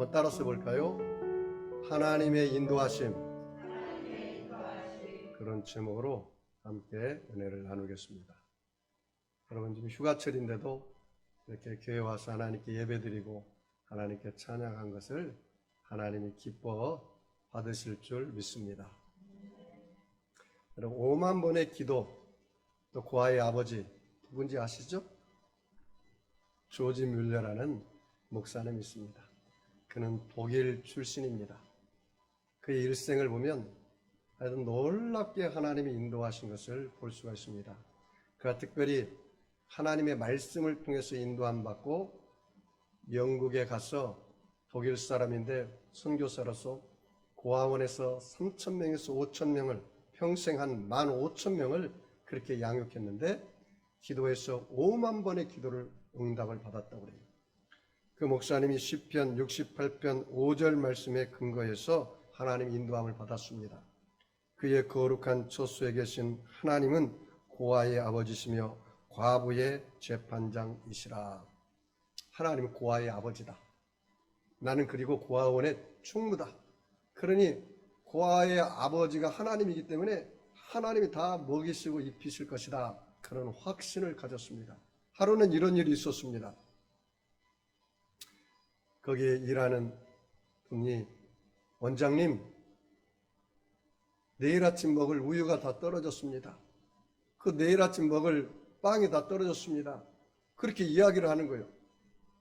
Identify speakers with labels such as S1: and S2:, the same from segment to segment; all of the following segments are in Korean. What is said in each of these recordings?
S1: 한번 따라서 볼까요? 하나님의 인도하심. 그런 제목으로 함께 은혜를 나누겠습니다. 여러분 지금 휴가철인데도 이렇게 교회 와서 하나님께 예배드리고 하나님께 찬양한 것을 하나님이 기뻐 받으실 줄 믿습니다. 여러분 5만 번의 기도, 또 고아의 아버지 누군지 아시죠? 조지 뮬러라는 목사님이 있습니다. 그는 독일 출신입니다. 그의 일생을 보면 하여튼 놀랍게 하나님이 인도하신 것을 볼 수가 있습니다. 그가 특별히 하나님의 말씀을 통해서 인도함 받고 영국에 가서 독일 사람인데 선교사로서 고아원에서 3,000명에서 5,000명을 평생 한 15,000명을 그렇게 양육했는데 기도해서 5만 번의 기도를 응답을 받았다고 그래요. 그 목사님이 시편 68편 5절 말씀에 근거해서 하나님 인도함을 받았습니다. 그의 거룩한 처소에 계신 하나님은 고아의 아버지시며 과부의 재판장이시라. 하나님은 고아의 아버지다. 나는 그리고 고아원의 충무다. 그러니 고아의 아버지가 하나님이기 때문에 하나님이 다 먹이시고 입히실 것이다. 그런 확신을 가졌습니다. 하루는 이런 일이 있었습니다. 거기에 일하는 분이 원장님, 내일 아침 먹을 우유가 다 떨어졌습니다. 그 내일 아침 먹을 빵이 다 떨어졌습니다. 그렇게 이야기를 하는 거예요.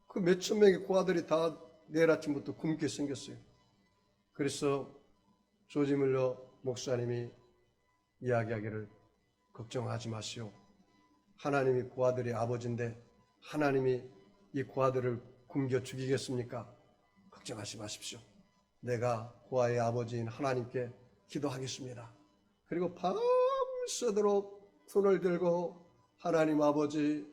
S1: 그 몇천 명의 고아들이 다 내일 아침부터 굶게 생겼어요. 그래서 조지 뮬러 목사님이 이야기하기를 걱정하지 마시오. 하나님이 고아들의 아버지인데 하나님이 이 고아들을 굶겨 죽이겠습니까? 걱정하지 마십시오. 내가 고아의 아버지인 하나님께 기도하겠습니다. 그리고 밤새도록 손을 들고 하나님 아버지,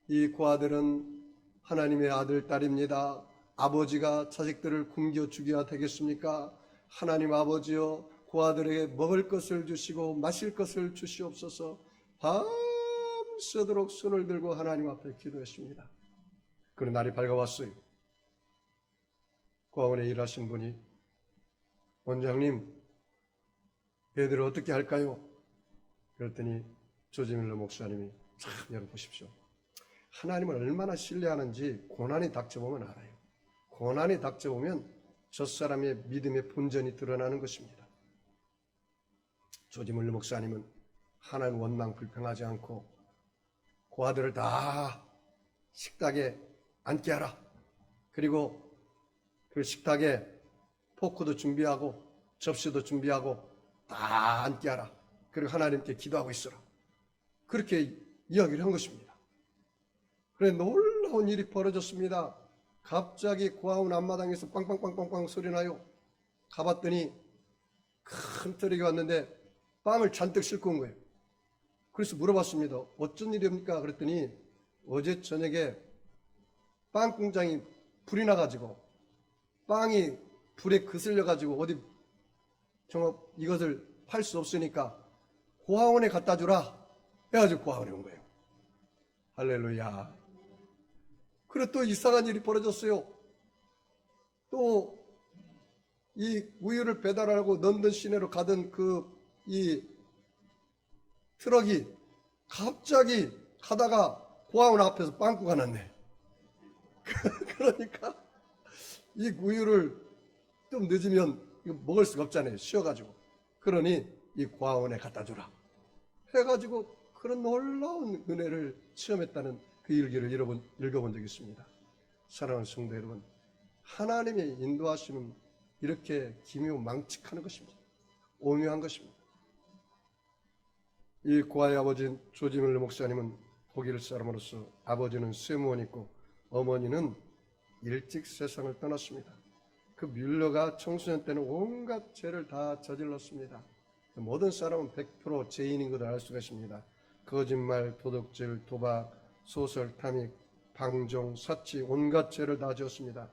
S1: 이 고아들은 하나님의 아들, 딸입니다. 아버지가 자식들을 굶겨 죽여야 되겠습니까? 하나님 아버지여, 고아들에게 먹을 것을 주시고 마실 것을 주시옵소서. 밤새도록 손을 들고 하나님 앞에 기도했습니다. 그런 날이 밝아왔어요. 고아원에 일하신 분이 원장님, 애들을 어떻게 할까요? 그랬더니 조지 뮬러 목사님이 참 여러분 보십시오. 하나님을 얼마나 신뢰하는지 고난이 닥쳐보면 알아요. 고난이 닥쳐보면 저 사람의 믿음의 본전이 드러나는 것입니다. 조지 뮬러 목사님은 하나님 원망 불평하지 않고 고아들을 다 식탁에 앉게 하라. 그리고 그 식탁에 포크도 준비하고 접시도 준비하고 다 앉게 하라. 그리고 하나님께 기도하고 있어라. 그렇게 이야기를 한 것입니다. 그래 놀라운 일이 벌어졌습니다. 갑자기 고아원 앞마당에서 빵빵빵빵빵 소리 나요. 가봤더니 큰 트럭이 왔는데 빵을 잔뜩 싣고 온 거예요. 그래서 물어봤습니다. 어쩐 일입니까? 그랬더니 어제 저녁에 빵 공장이 불이 나가지고 빵이 불에 그슬려가지고 어디 이것을 팔 수 없으니까 고아원에 갖다 주라 해가지고 고아원에 온 거예요. 할렐루야. 그래 또 이상한 일이 벌어졌어요. 또 이 우유를 배달하고 런던 시내로 가던 이 트럭이 갑자기 가다가 고아원 앞에서 빵꾸가 났네. 그러니까 이 우유를 좀 늦으면 이거 먹을 수가 없잖아요. 쉬어가지고. 그러니 이 고아원에 갖다 주라 해가지고 그런 놀라운 은혜를 체험했다는 그 일기를 읽어본 적이 있습니다. 사랑하는 성도 여러분, 하나님의 인도하심은 이렇게 기묘망측한 것입니다. 오묘한 것입니다. 이 고아의 아버지인 조지 뮬러 목사님은 독일 사람으로서 아버지는 세무원 있고 어머니는 일찍 세상을 떠났습니다. 그 뮬러가 청소년 때는 온갖 죄를 다 저질렀습니다. 모든 사람은 100% 죄인인 것을 알 수가 있습니다. 거짓말, 도둑질, 도박, 소설, 탐닉, 방종, 사치, 온갖 죄를 다 지었습니다.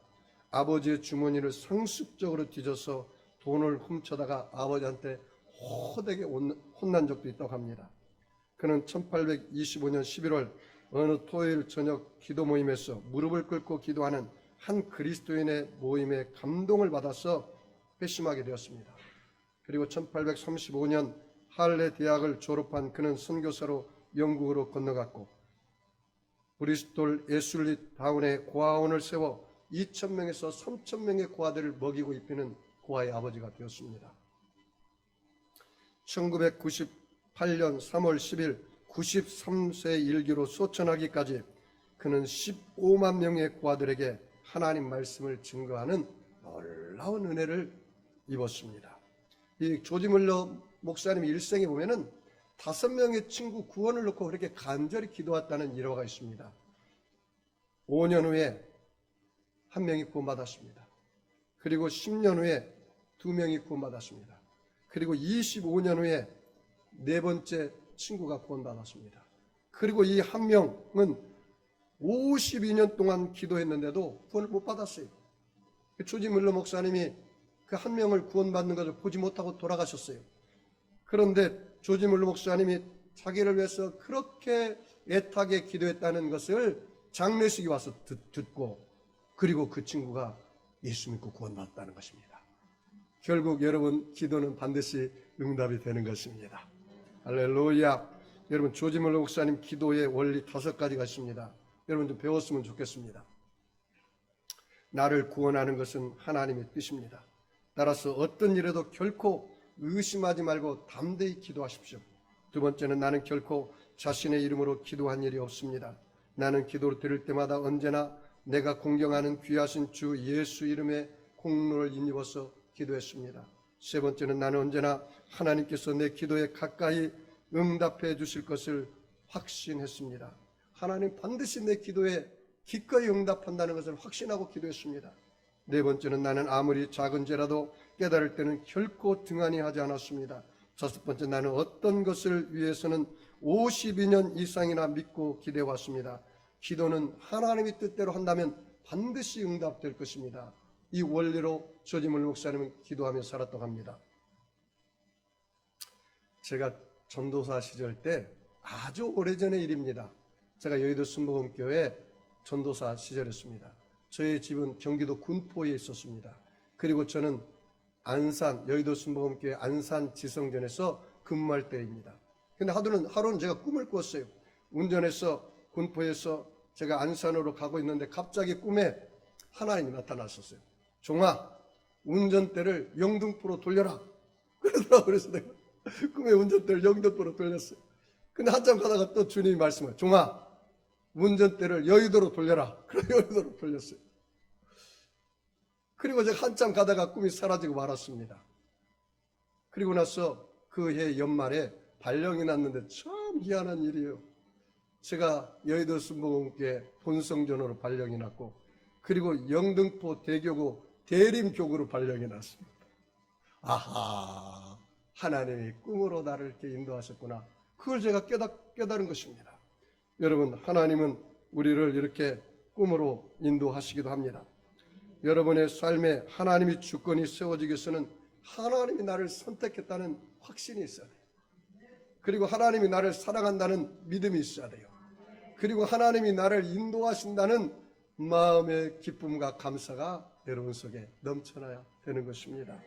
S1: 아버지의 주머니를 상습적으로 뒤져서 돈을 훔쳐다가 아버지한테 호되게 혼난 적도 있다고 합니다. 그는 1825년 11월 어느 토요일 저녁 기도 모임에서 무릎을 꿇고 기도하는 한 그리스도인의 모임에 감동을 받아서 회심하게 되었습니다. 그리고 1835년 할레 대학을 졸업한 그는 선교사로 영국으로 건너갔고 브리스톨 에슐리 다운에 고아원을 세워 2,000명에서 3,000명의 고아들을 먹이고 입히는 고아의 아버지가 되었습니다. 1998년 3월 10일 93세 일기로 소천하기까지 그는 15만 명의 고아들에게 하나님 말씀을 증거하는 놀라운 은혜를 입었습니다. 이 조지 물러 목사님 일생에 보면은 5명의 친구 구원을 놓고 그렇게 간절히 기도했다는 일화가 있습니다. 5년 후에 1명이 구원받았습니다. 그리고 10년 후에 2명이 구원받았습니다. 그리고 25년 후에 4번째 친구가 구원받았습니다. 그리고 이 1명은 52년 동안 기도했는데도 구원을 못 받았어요. 조지 물러 목사님이 그 1명을 구원받는 것을 보지 못하고 돌아가셨어요. 그런데 조지 물러 목사님이 자기를 위해서 그렇게 애타게 기도했다는 것을 장례식에 와서 듣고 그리고 그 친구가 예수 믿고 구원받았다는 것입니다. 결국 여러분 기도는 반드시 응답이 되는 것입니다. 할렐루야. 여러분 조지 물러 목사님 기도의 원리 5가지가 있습니다. 여러분 좀 배웠으면 좋겠습니다. 나를 구원하는 것은 하나님의 뜻입니다. 따라서 어떤 일에도 결코 의심하지 말고 담대히 기도하십시오. 2번째는 나는 결코 자신의 이름으로 기도한 일이 없습니다. 나는 기도를 드릴 때마다 언제나 내가 공경하는 귀하신 주 예수 이름의 공로를 힘입어서 기도했습니다. 3번째는 나는 언제나 하나님께서 내 기도에 가까이 응답해 주실 것을 확신했습니다. 하나님 반드시 내 기도에 기꺼이 응답한다는 것을 확신하고 기도했습니다. 4번째는 나는 아무리 작은 죄라도 깨달을 때는 결코 등한히 하지 않았습니다. 5번째 나는 어떤 것을 위해서는 52년 이상이나 믿고 기대해왔습니다. 기도는 하나님의 뜻대로 한다면 반드시 응답될 것입니다. 이 원리로 조지 물러 목사님은 기도하며 살았다고 합니다. 제가 전도사 시절 때 아주 오래전의 일입니다. 제가 여의도 순복음교회 전도사 시절이었습니다. 저희 집은 경기도 군포에 있었습니다. 그리고 저는 안산, 여의도 순복음교회 안산 지성전에서 근무할 때입니다. 근데 하루는 제가 꿈을 꿨어요. 운전해서 군포에서 제가 안산으로 가고 있는데 갑자기 꿈에 하나님이 나타났었어요. 종아, 운전대를 영등포로 돌려라. 그러더라고요. 그래서 내가 꿈에 운전대를 영등포로 돌렸어요. 근데 한참 가다가 또 주님이 말씀하세요. 종아, 운전대를 여의도로 돌려라. 그래서 여의도로 돌렸어요. 그리고 제가 한참 가다가 꿈이 사라지고 말았습니다. 그리고 나서 그 해 연말에 발령이 났는데 참 희한한 일이에요. 제가 여의도 순복음교회 본성전으로 발령이 났고 그리고 영등포 대교구 대림교구로 발령이 났습니다. 아하, 하나님이 꿈으로 나를 이렇게 인도하셨구나. 그걸 제가 깨달은 것입니다. 여러분, 하나님은 우리를 이렇게 꿈으로 인도하시기도 합니다. 여러분의 삶에 하나님의 주권이 세워지기 위해서는 하나님이 나를 선택했다는 확신이 있어야 돼요. 그리고 하나님이 나를 사랑한다는 믿음이 있어야 돼요. 그리고 하나님이 나를 인도하신다는 마음의 기쁨과 감사가 여러분 속에 넘쳐나야 되는 것입니다.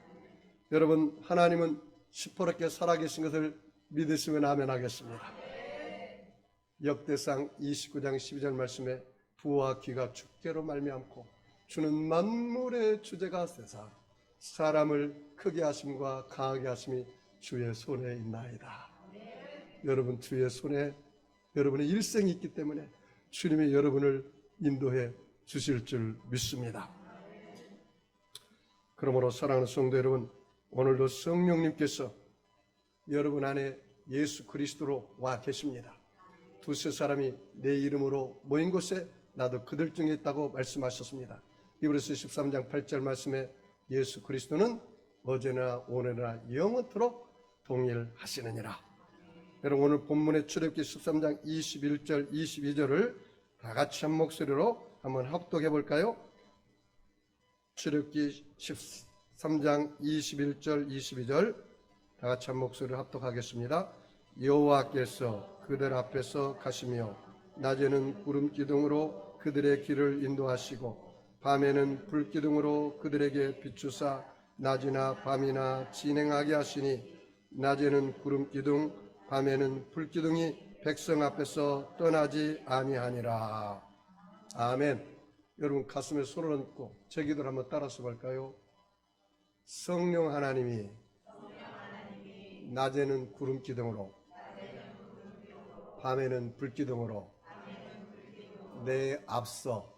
S1: 여러분, 하나님은 시퍼렇게 살아계신 것을 믿으시면 아멘 하겠습니다. 역대상 29장 12절 말씀에 부와 귀가 주께로 말미암고 주는 만물의 주제가 되사 사람을 크게 하심과 강하게 하심이 주의 손에 있나이다. 여러분, 주의 손에 여러분의 일생이 있기 때문에 주님이 여러분을 인도해 주실 줄 믿습니다. 그러므로 사랑하는 성도 여러분, 오늘도 성령님께서 여러분 안에 예수 그리스도로 와 계십니다. 두세 사람이 내 이름으로 모인 곳에 나도 그들 중에 있다고 말씀하셨습니다. 히브리서 13장 8절 말씀에 예수 그리스도는 어제나 오늘이나 영원토록 동일하시느니라. 여러분, 오늘 본문의 출애굽기 13장 21절 22절을 다 같이 한 목소리로 한번 합독해 볼까요? 출애굽기 13장 21절 22절 다 같이 한 목소리로 합독하겠습니다. 여호와께서 그들 앞에서 가시며 낮에는 구름 기둥으로 그들의 길을 인도하시고 밤에는 불기둥으로 그들에게 비추사 낮이나 밤이나 진행하게 하시니 낮에는 구름기둥 밤에는 불기둥이 백성 앞에서 떠나지 아니하니라. 아멘. 여러분 가슴에 손을 얹고 제 기도를 한번 따라서 볼까요? 성령 하나님이 낮에는 구름기둥으로 밤에는 불기둥으로 내 앞서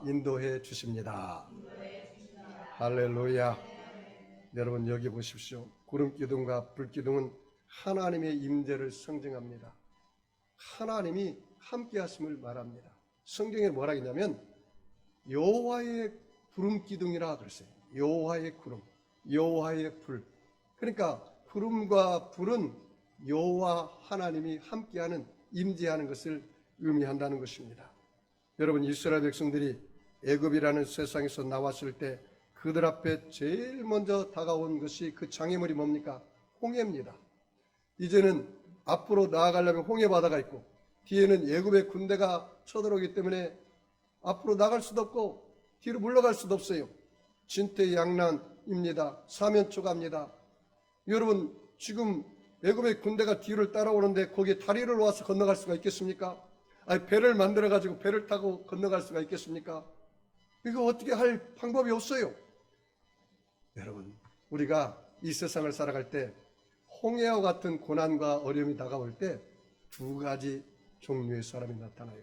S1: 인도해 주십니다. 할렐루야. 여러분 여기 보십시오. 구름기둥과 불기둥은 하나님의 임재를 상징합니다. 하나님이 함께 하심을 말합니다. 성경에 뭐라 했냐면 여호와의 구름기둥이라 그랬어요. 여호와의 구름, 여호와의 불. 그러니까 구름과 불은 여호와 하나님이 함께하는 임재하는 것을 의미한다는 것입니다. 여러분 이스라엘 백성들이 애굽이라는 세상에서 나왔을 때 그들 앞에 제일 먼저 다가온 것이 그 장애물이 뭡니까? 홍해입니다. 이제는 앞으로 나아가려면 홍해 바다가 있고 뒤에는 애굽의 군대가 쳐들어오기 때문에 앞으로 나갈 수도 없고 뒤로 물러갈 수도 없어요. 진퇴양난입니다. 사면초가입니다. 여러분 지금 애굽의 군대가 뒤를 따라오는데 거기에 다리를 놓아서 건너갈 수가 있겠습니까? 아니 배를 만들어 가지고 배를 타고 건너갈 수가 있겠습니까? 이거 어떻게 할 방법이 없어요. 여러분 우리가 이 세상을 살아갈 때 홍해와 같은 고난과 어려움이 다가올 때 두 가지 종류의 사람이 나타나요.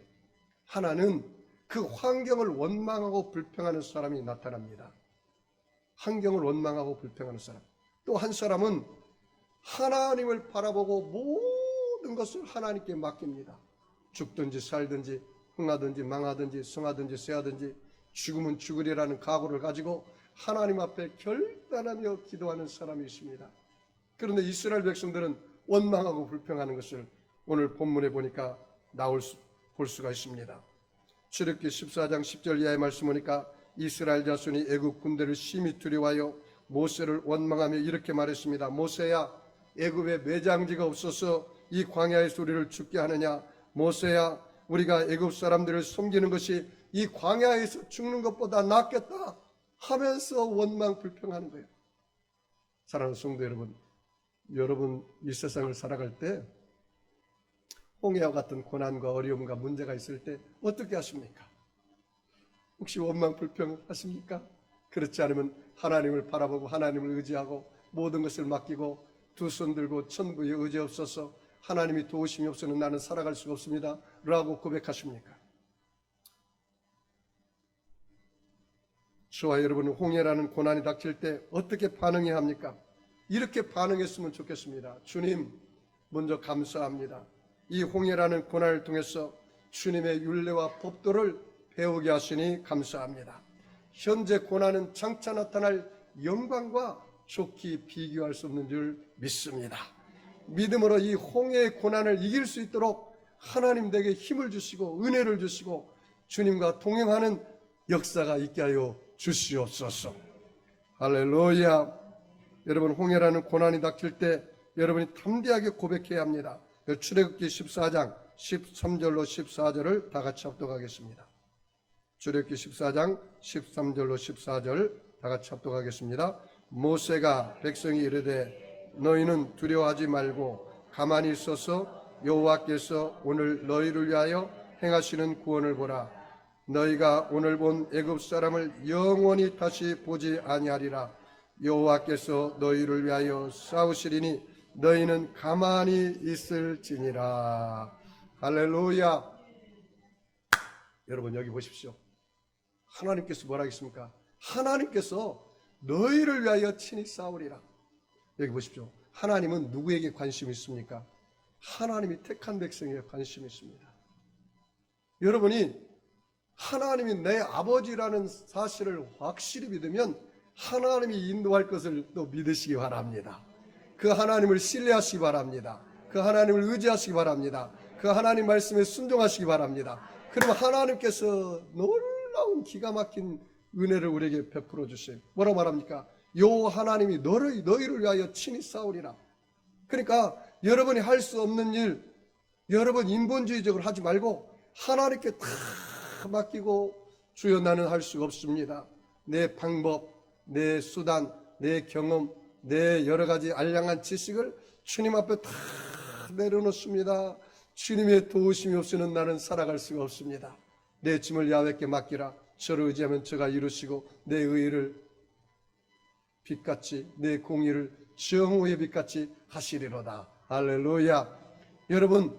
S1: 하나는 그 환경을 원망하고 불평하는 사람이 나타납니다. 환경을 원망하고 불평하는 사람. 또 한 사람은 하나님을 바라보고 모든 것을 하나님께 맡깁니다. 죽든지 살든지 흥하든지 망하든지 성하든지 쇠하든지 죽으면 죽으리라는 각오를 가지고 하나님 앞에 결단하며 기도하는 사람이 있습니다. 그런데 이스라엘 백성들은 원망하고 불평하는 것을 오늘 본문에 보니까 볼 수가 있습니다. 출애굽기 14장 10절 이하의 말씀 보니까 이스라엘 자손이 애굽 군대를 심히 두려워하여 모세를 원망하며 이렇게 말했습니다. 모세야, 애굽에 매장지가 없어서 이 광야에서 우리를 죽게 하느냐? 모세야, 우리가 애굽 사람들을 섬기는 것이 이 광야에서 죽는 것보다 낫겠다 하면서 원망 불평하는 거예요. 사랑하는 성도 여러분 이 세상을 살아갈 때 홍해와 같은 고난과 어려움과 문제가 있을 때 어떻게 하십니까? 혹시 원망 불평하십니까? 그렇지 않으면 하나님을 바라보고 하나님을 의지하고 모든 것을 맡기고 두 손 들고 천부에 의지 없어서 하나님이 도우심이 없으면 나는 살아갈 수가 없습니다 라고 고백하십니까? 저와 여러분은 홍해라는 고난이 닥칠 때 어떻게 반응해야 합니까? 이렇게 반응했으면 좋겠습니다. 주님 먼저 감사합니다. 이 홍해라는 고난을 통해서 주님의 율례와 법도를 배우게 하시니 감사합니다. 현재 고난은 장차 나타날 영광과 좋게 비교할 수 없는 줄 믿습니다. 믿음으로 이 홍해의 고난을 이길 수 있도록 하나님 내게 힘을 주시고 은혜를 주시고 주님과 동행하는 역사가 있게 하여 주시옵소서. 할렐루야. 여러분 홍해라는 고난이 닥칠 때 여러분이 담대하게 고백해야 합니다. 출애굽기 14장 13절로 14절을 다 같이 합독하겠습니다. 출애굽기 14장 13절로 14절 다 같이 합독하겠습니다. 모세가 백성이 이르되 너희는 두려워하지 말고 가만히 있어서 여호와께서 오늘 너희를 위하여 행하시는 구원을 보라. 너희가 오늘 본 애굽 사람을 영원히 다시 보지 아니하리라. 여호와께서 너희를 위하여 싸우시리니 너희는 가만히 있을지니라. 할렐루야. 여러분 여기 보십시오. 하나님께서 뭐라 하겠습니까? 하나님께서 너희를 위하여 친히 싸우리라. 여기 보십시오. 하나님은 누구에게 관심이 있습니까? 하나님이 택한 백성에게 관심이 있습니다. 여러분이 하나님이 내 아버지라는 사실을 확실히 믿으면 하나님이 인도할 것을 또 믿으시기 바랍니다. 그 하나님을 신뢰하시기 바랍니다. 그 하나님을 의지하시기 바랍니다. 그 하나님 말씀에 순종하시기 바랍니다. 그러면 하나님께서 놀라운 기가 막힌 은혜를 우리에게 베풀어 주세요. 뭐라고 말합니까? 여호와 하나님이 너희를 위하여 친히 싸우리라. 그러니까 여러분이 할 수 없는 일, 여러분 인본주의적으로 하지 말고 하나님께 다 맡기고 주여 나는 할 수가 없습니다. 내 방법, 내 수단, 내 경험, 내 여러 가지 알량한 지식을 주님 앞에 다 내려놓습니다. 주님의 도우심이 없이는 나는 살아갈 수가 없습니다. 내 짐을 야훼께 맡기라. 저를 의지하면 저가 이루시고 내 의의를 빛같이 내 공의를 정오의 빛같이 하시리로다. 할렐루야. 여러분,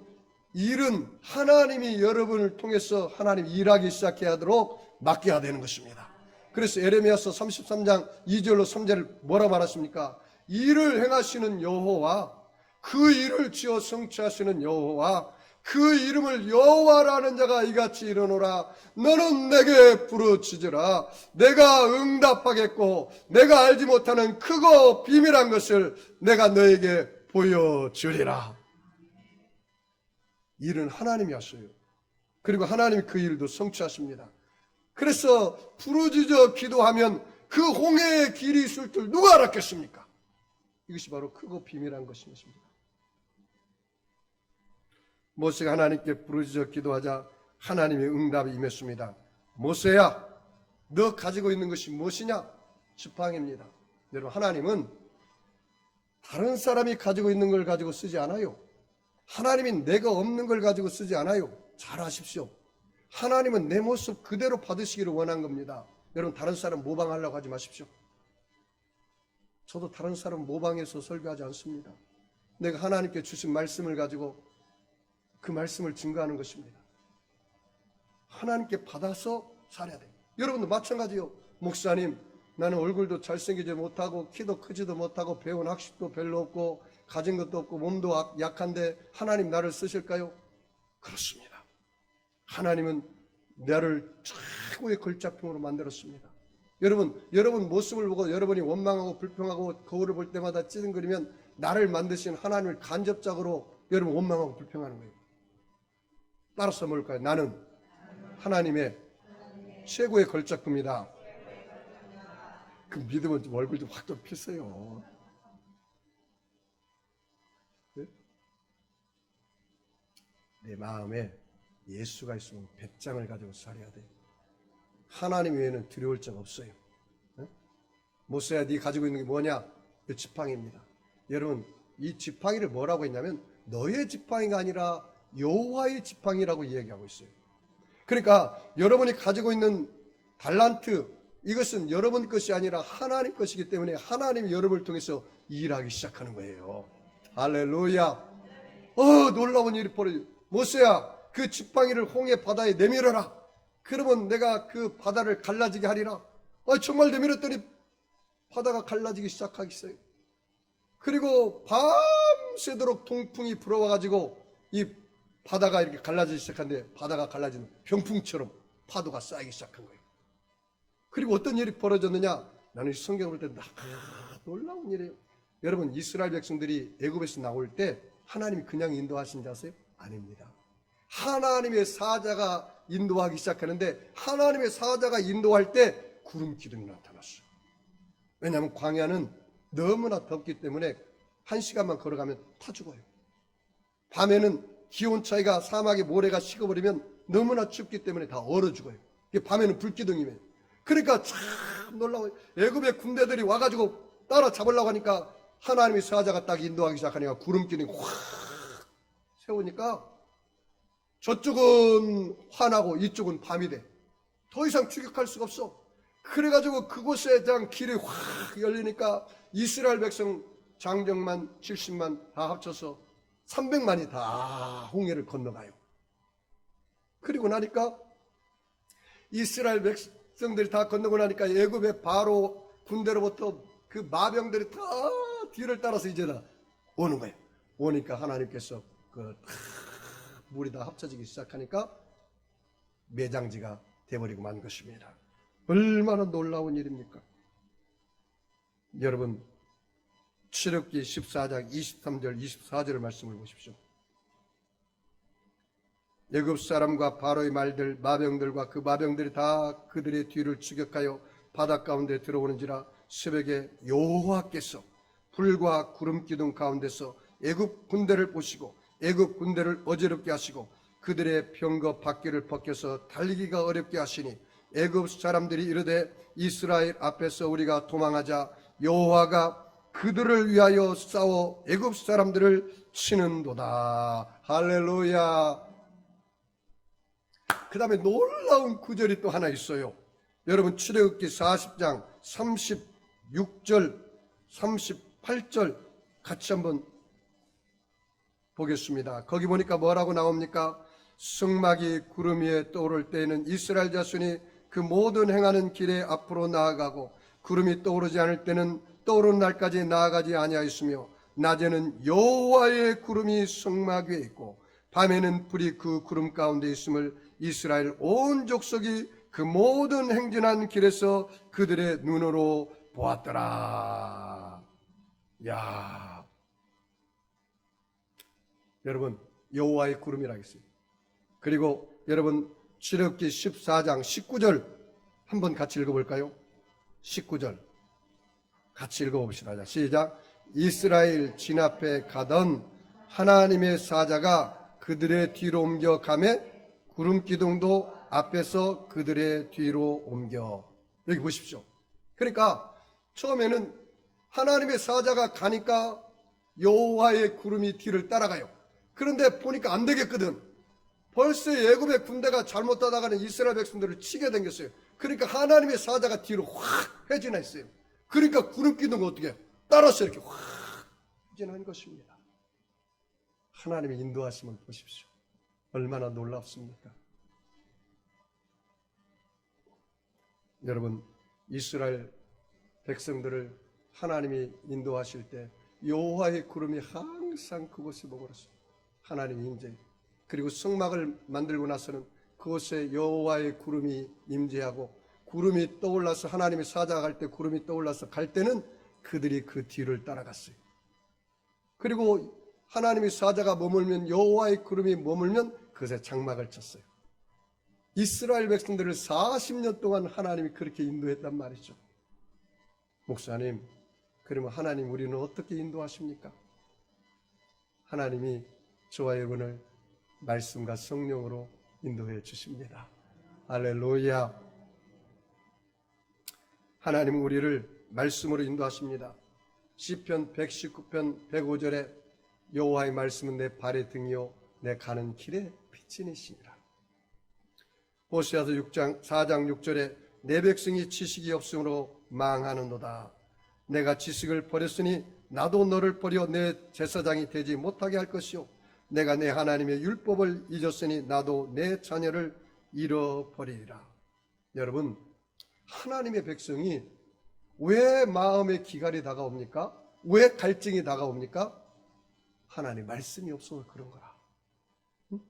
S1: 일은 하나님이 여러분을 통해서 하나님 일하기 시작해야 하도록 맡겨야 되는 것입니다. 그래서 에레미야서 33장 2절로 3절을 뭐라 말했습니까? 일을 행하시는 여호와, 그 일을 지어 성취하시는 여호와, 그 이름을 여호와라는 자가 이같이 이르노라. 너는 내게 부르짖으라. 내가 응답하겠고 내가 알지 못하는 크고 비밀한 것을 내가 너에게 보여주리라. 일은 하나님이 하셔요. 그리고 하나님이 그 일도 성취하십니다. 그래서 부르짖어 기도하면 그 홍해의 길이 있을 줄 누가 알았겠습니까? 이것이 바로 크고 비밀한 것입니다. 모세가 하나님께 부르짖어 기도하자 하나님의 응답이 임했습니다. 모세야, 너 가지고 있는 것이 무엇이냐? 지팡이입니다. 여러분, 하나님은 다른 사람이 가지고 있는 걸 가지고 쓰지 않아요. 하나님이 내가 없는 걸 가지고 쓰지 않아요. 잘 아십시오. 하나님은 내 모습 그대로 받으시기를 원한 겁니다. 여러분, 다른 사람 모방하려고 하지 마십시오. 저도 다른 사람 모방해서 설교하지 않습니다. 내가 하나님께 주신 말씀을 가지고 그 말씀을 증거하는 것입니다. 하나님께 받아서 살아야 돼요. 여러분도 마찬가지요. 목사님, 나는 얼굴도 잘생기지 못하고 키도 크지도 못하고 배운 학식도 별로 없고 가진 것도 없고 몸도 약한데 하나님 나를 쓰실까요? 그렇습니다. 하나님은 나를 최고의 걸작품으로 만들었습니다. 여러분 모습을 보고 여러분이 원망하고 불평하고 거울을 볼 때마다 찌든거리면 나를 만드신 하나님을 간접적으로 여러분 원망하고 불평하는 거예요. 따라서 뭘까요? 나는 하나님의 최고의 걸작품이다. 그 믿으면 좀 얼굴 좀 확 좀 피세요. 네? 내 마음에 예수가 있으면 배짱을 가지고 살아야 돼. 하나님 외에는 두려울 적 없어요. 네? 모세야, 네 가지고 있는 게 뭐냐? 이 지팡이입니다. 여러분, 이 지팡이를 뭐라고 했냐면 너의 지팡이가 아니라 여호와의 지팡이라고 이야기하고 있어요. 그러니까 여러분이 가지고 있는 달란트, 이것은 여러분 것이 아니라 하나님 것이기 때문에 하나님이 여러분을 통해서 일하기 시작하는 거예요. 할렐루야. 놀라운 일이 벌어져. 모세야, 그 지팡이를 홍해 바다에 내밀어라. 그러면 내가 그 바다를 갈라지게 하리라. 정말 내밀었더니 바다가 갈라지기 시작하겠어요. 그리고 밤새도록 동풍이 불어와가지고 이 바다가 이렇게 갈라지기 시작하는데 바다가 갈라지는 병풍처럼 파도가 쌓이기 시작한 거예요. 그리고 어떤 일이 벌어졌느냐? 나는 성경을 볼 때 놀라운 일이에요. 여러분, 이스라엘 백성들이 애굽에서 나올 때 하나님이 그냥 인도하신 줄 아세요? 아닙니다. 하나님의 사자가 인도하기 시작하는데 하나님의 사자가 인도할 때 구름 기둥이 나타났어요. 왜냐하면 광야는 너무나 덥기 때문에 1시간만 걸어가면 타 죽어요. 밤에는 기온 차이가 사막의 모래가 식어버리면 너무나 춥기 때문에 다 얼어 죽어요. 밤에는 불기둥이면. 그러니까 참 놀라워요. 애굽의 군대들이 와가지고 따라잡으려고 하니까 하나님의 사자가 딱 인도하기 시작하니까 구름 기둥이 확 세우니까 저쪽은 환하고 이쪽은 밤이 돼. 더 이상 추격할 수가 없어. 그래가지고 그곳에 대한 길이 확 열리니까 이스라엘 백성 장정만 70만 다 합쳐서 300만이 다 홍해를 건너가요. 그리고 나니까 이스라엘 백성들이 다 건너고 나니까 애굽의 바로 군대로부터 그 마병들이 다 뒤를 따라서 이제 다 오는 거예요. 오니까 하나님께서 물이 다 합쳐지기 시작하니까 매장지가 돼버리고 만 것입니다. 얼마나 놀라운 일입니까? 여러분, 출애굽기 14장 23절 24절의 말씀을 보십시오. 애굽 사람과 바로의 말들 마병들과 그 마병들이 다 그들의 뒤를 추격하여 바다 가운데 들어오는지라 새벽에 여호와께서 불과 구름 기둥 가운데서 애굽 군대를 보시고 애굽 군대를 어지럽게 하시고 그들의 병거 바퀴를 벗겨서 달리기가 어렵게 하시니 애굽 사람들이 이르되 이스라엘 앞에서 우리가 도망하자 여호와가 그들을 위하여 싸워 애굽 사람들을 치는도다. 할렐루야. 그 다음에 놀라운 구절이 또 하나 있어요. 여러분 출애굽기 40장 36절 38절 같이 한번 보겠습니다. 거기 보니까 뭐라고 나옵니까? 승막이 구름 위에 떠오를 때에는 이스라엘 자손이 그 모든 행하는 길에 앞으로 나아가고 구름이 떠오르지 않을 때는 떠오르는 날까지 나아가지 아니하였으며 낮에는 여호와의 구름이 승막 위에 있고 밤에는 불이 그 구름 가운데 있음을 이스라엘 온 족속이 그 모든 행진한 길에서 그들의 눈으로 보았더라. 야, 여러분 여호와의 구름이라 했어요. 그리고 여러분 출애굽기 14장 19절 한번 같이 읽어볼까요? 19절 같이 읽어봅시다. 자, 시작. 이스라엘 진 앞에 가던 하나님의 사자가 그들의 뒤로 옮겨 가매 구름 기둥도 앞에서 그들의 뒤로 옮겨. 여기 보십시오. 그러니까 처음에는 하나님의 사자가 가니까 여호와의 구름이 뒤를 따라가요. 그런데 보니까 안 되겠거든. 벌써 애굽의 군대가 잘못 따라가는 이스라엘 백성들을 치게 생겼어요. 그러니까 하나님의 사자가 뒤로 확 회진해 있어요. 그러니까 구름 기둥은 어떻게 따라서 이렇게 확 회진한 것입니다. 하나님의 인도하심을 보십시오. 얼마나 놀랍습니까? 여러분 이스라엘 백성들을 하나님이 인도하실 때 여호와의 구름이 항상 그곳에 머물렀어요. 하나님의 임재. 그리고 성막을 만들고 나서는 그곳에 여호와의 구름이 임재하고 구름이 떠올라서 하나님의 사자가 갈 때 구름이 떠올라서 갈 때는 그들이 그 뒤를 따라갔어요. 그리고 하나님의 사자가 머물면 여호와의 구름이 머물면 그것에 장막을 쳤어요. 이스라엘 백성들을 40년 동안 하나님이 그렇게 인도했단 말이죠. 목사님, 그러면 하나님 우리는 어떻게 인도하십니까? 하나님이 저와 여러분을 말씀과 성령으로 인도해 주십니다. 할렐루야. 하나님은 우리를 말씀으로 인도하십니다. 시편 119편 105절에 여호와의 말씀은 내 발의 등이요 내 가는 길에 빛이니시니라. 호세아서 4장 6절에 내 백성이 지식이 없으므로 망하는도다. 내가 지식을 버렸으니 나도 너를 버려 내 제사장이 되지 못하게 할 것이요 내가 내 하나님의 율법을 잊었으니 나도 내 자녀를 잃어버리리라. 여러분 하나님의 백성이 왜 마음의 기갈이 다가옵니까? 왜 갈증이 다가옵니까? 하나님의 말씀이 없어서 그런 거라. 응?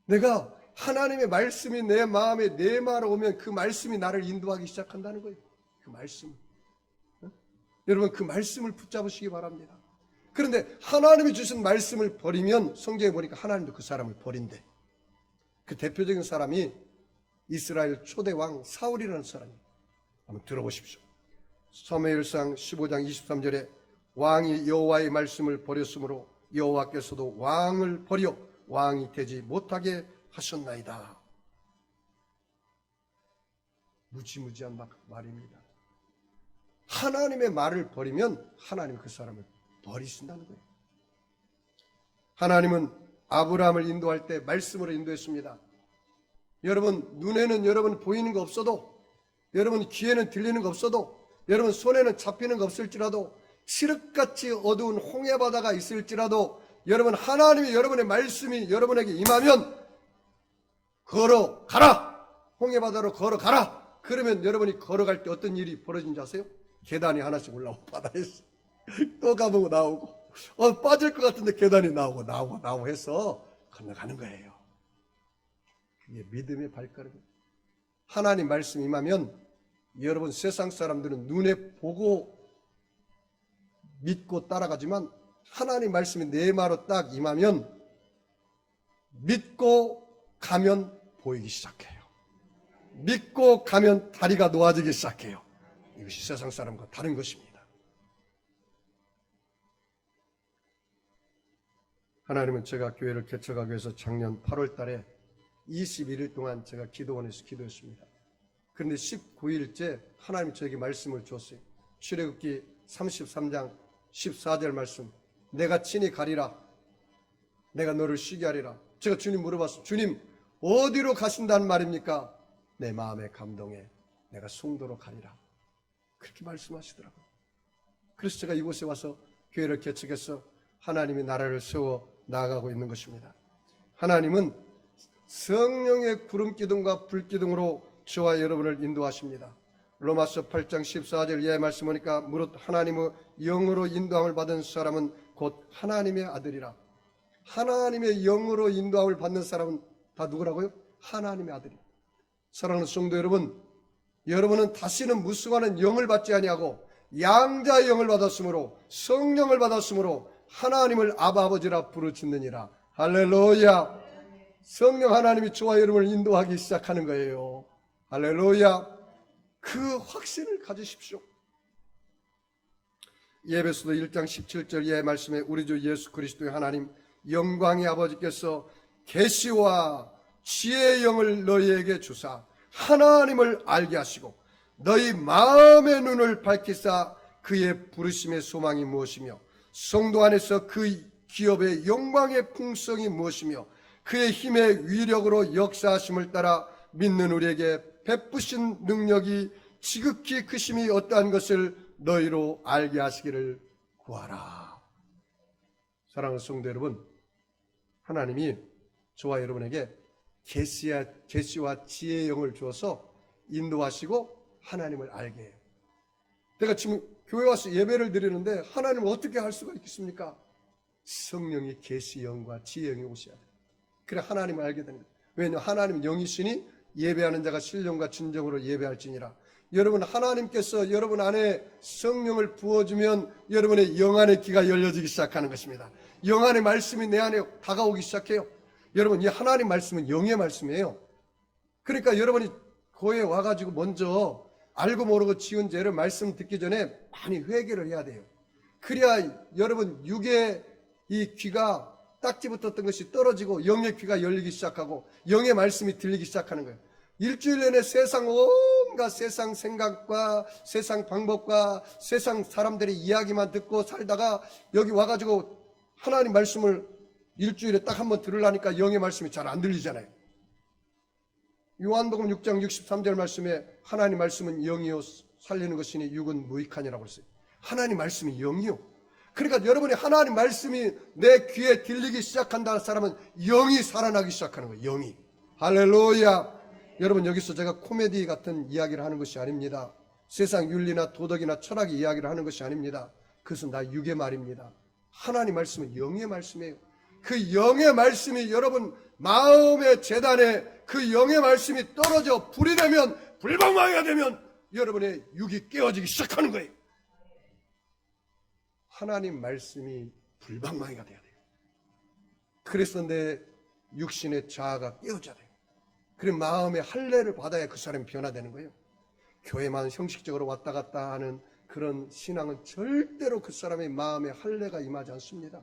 S1: 내가 하나님의 말씀이 내 마음에 내 말에 오면 그 말씀이 나를 인도하기 시작한다는 거예요. 그 말씀. 응? 여러분 그 말씀을 붙잡으시기 바랍니다. 그런데 하나님이 주신 말씀을 버리면 성경에 보니까 하나님도 그 사람을 버린대. 그 대표적인 사람이 이스라엘 초대왕 사울이라는 사람이에요. 한번 들어보십시오. 사무엘상 15장 23절에 왕이 여호와의 말씀을 버렸으므로 여호와께서도 왕을 버려 왕이 되지 못하게 하셨나이다. 무지무지한 말입니다. 하나님의 말을 버리면 하나님이 그 사람을 버리신다는 거예요. 하나님은 아브라함을 인도할 때 말씀으로 인도했습니다. 여러분 눈에는 여러분 보이는 거 없어도, 여러분 귀에는 들리는 거 없어도, 여러분 손에는 잡히는 거 없을지라도, 칠흑같이 어두운 홍해바다가 있을지라도 여러분 하나님이 여러분의 말씀이 여러분에게 임하면 걸어가라! 홍해바다로 걸어가라! 그러면 여러분이 걸어갈 때 어떤 일이 벌어진지 아세요? 계단이 하나씩 올라오고 바다에서 또 가보고 나오고 빠질 것 같은데 계단이 나오고 해서 건너가는 거예요. 이게 믿음의 발걸음이에요. 하나님 말씀 임하면 여러분 세상 사람들은 눈에 보고 믿고 따라가지만 하나님 말씀이 내 말로 딱 임하면 믿고 가면 보이기 시작해요. 믿고 가면 다리가 놓아지기 시작해요. 이것이 세상 사람과 다른 것입니다. 하나님은 제가 교회를 개척하기 위해서 작년 8월 달에 21일 동안 제가 기도원에서 기도했습니다. 그런데 19일째 하나님이 저에게 말씀을 줬어요. 출애굽기 33장 14절 말씀. 내가 친히 가리라. 내가 너를 쉬게 하리라. 제가 주님 물어봤어요. 주님 어디로 가신다는 말입니까? 내 마음의 감동에 내가 송도로 가리라. 그렇게 말씀하시더라고요. 그래서 제가 이곳에 와서 교회를 개척해서 하나님의 나라를 세워 나아가고 있는 것입니다. 하나님은 성령의 구름기둥과 불기둥으로 저와 여러분을 인도하십니다. 로마서 8장 14절 이하의 말씀 보니까 무릇 하나님의 영으로 인도함을 받은 사람은 곧 하나님의 아들이라. 하나님의 영으로 인도함을 받는 사람은 다 누구라고요? 하나님의 아들이. 사랑하는 성도 여러분, 여러분은 다시는 무수하는 영을 받지 아니하고 양자의 영을 받았으므로 성령을 받았으므로 하나님을 아바 아버지라 부르짖느니라. 할렐루야. 성령 하나님이 저와 여러분을 인도하기 시작하는 거예요. 할렐루야. 그 확신을 가지십시오. 에베소서 1장 17절 이하의 말씀에 우리 주 예수 그리스도의 하나님 영광의 아버지께서 계시와 지혜의 영을 너희에게 주사 하나님을 알게 하시고 너희 마음의 눈을 밝히사 그의 부르심의 소망이 무엇이며 성도 안에서 그 기업의 영광의 풍성이 무엇이며 그의 힘의 위력으로 역사하심을 따라 믿는 우리에게 베푸신 능력이 지극히 크심이 어떠한 것을 너희로 알게 하시기를 구하라. 사랑하는 성도 여러분, 하나님이 저와 여러분에게 계시와 지혜의 영을 주어서 인도하시고 하나님을 알게 해요. 내가 지금 교회 와서 예배를 드리는데 하나님을 어떻게 할 수가 있겠습니까? 성령이 계시 영과 지혜 영이 오셔야 돼요. 그래 하나님을 알게 됩니다. 왜냐하면 하나님은 영이시니 예배하는 자가 신령과 진정으로 예배할지니라. 여러분 하나님께서 여러분 안에 성령을 부어주면 여러분의 영 안의 귀가 열려지기 시작하는 것입니다. 영 안의 말씀이 내 안에 다가오기 시작해요. 여러분 이 하나님 말씀은 영의 말씀이에요. 그러니까 여러분이 교회에 와가지고 먼저 알고 모르고 지은 죄를 말씀 듣기 전에 많이 회개를 해야 돼요. 그래야 여러분 육의 이 귀가 딱지 붙었던 것이 떨어지고 영의 귀가 열리기 시작하고 영의 말씀이 들리기 시작하는 거예요. 일주일 내내 세상 온갖 세상 생각과 세상 방법과 세상 사람들의 이야기만 듣고 살다가 여기 와가지고 하나님 말씀을 일주일에 딱 한 번 들으려니까 영의 말씀이 잘 안 들리잖아요. 요한복음 6장 63절 말씀에 하나님 말씀은 영이요 살리는 것이니 육은 무익하니라고 했어요. 하나님 말씀이 영이요. 그러니까 여러분이 하나님 말씀이 내 귀에 들리기 시작한다는 사람은 영이 살아나기 시작하는 거예요. 영이. 할렐루야. 여러분 여기서 제가 코미디 같은 이야기를 하는 것이 아닙니다. 세상 윤리나 도덕이나 철학의 이야기를 하는 것이 아닙니다. 그것은 다 육의 말입니다. 하나님 말씀은 영의 말씀이에요. 그 영의 말씀이 여러분 마음의 재단에 그 영의 말씀이 떨어져 불이 되면 불방망이가 되면 여러분의 육이 깨어지기 시작하는 거예요. 하나님 말씀이 불방망이가 돼야 돼요. 그래서 내 육신의 자아가 깨어져야 돼요. 그래 마음의 할례를 받아야 그 사람이 변화되는 거예요. 교회만 형식적으로 왔다 갔다 하는 그런 신앙은 절대로 그 사람의 마음에 할례가 임하지 않습니다.